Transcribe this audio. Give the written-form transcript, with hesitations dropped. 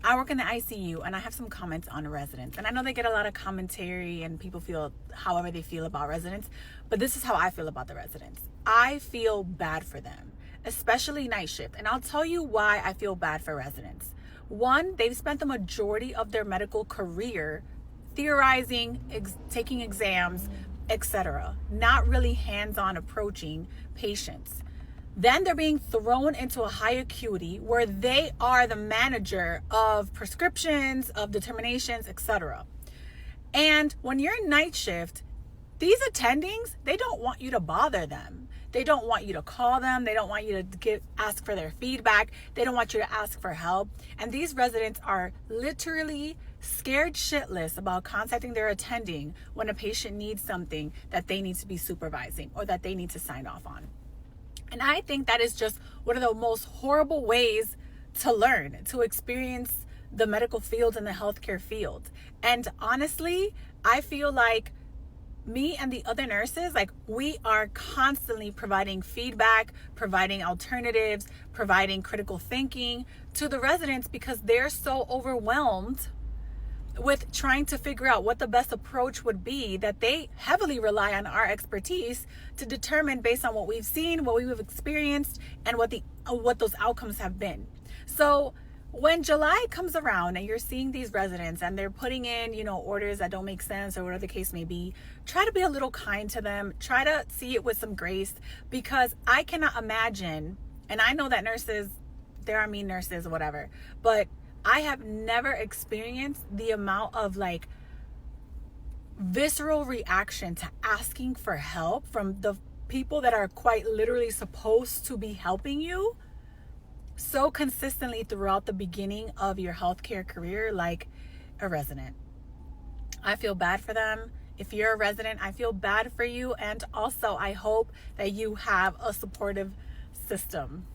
I work in the ICU and I have some comments on residents. And I know they get a lot of commentary and people feel however they feel about residents, but this is how I feel about the residents. I feel bad for them, especially night shift. And I'll tell you why I feel bad for residents. One, they've spent the majority of their medical career theorizing, taking exams, etc., not really hands-on approaching patients. Then they're being thrown into a high acuity where they are the manager of prescriptions, of determinations, etc. And when you're in night shift, these attendings, they don't want you to bother them. They don't want you to call them. They don't want you to ask for their feedback. They don't want you to ask for help. And these residents are literally scared shitless about contacting their attending when a patient needs something that they need to be supervising or that they need to sign off on. And I think that is just one of the most horrible ways to learn, to experience the medical field and the healthcare field. And honestly, I feel like me and the other nurses, like, we are constantly providing feedback, providing alternatives, providing critical thinking to the residents because they're so overwhelmed with trying to figure out what the best approach would be, that they heavily rely on our expertise to determine based on what we've seen, what we've experienced, and what those outcomes have been. So when July comes around and you're seeing these residents and they're putting in, orders that don't make sense or whatever the case may be, try to be a little kind to them. Try to see it with some grace, because I cannot imagine, and I know that nurses, there are mean nurses or whatever, but I have never experienced the amount of visceral reaction to asking for help from the people that are quite literally supposed to be helping you so consistently throughout the beginning of your healthcare career, like a resident. I feel bad for them. If you're a resident, I feel bad for you. And also, I hope that you have a supportive system.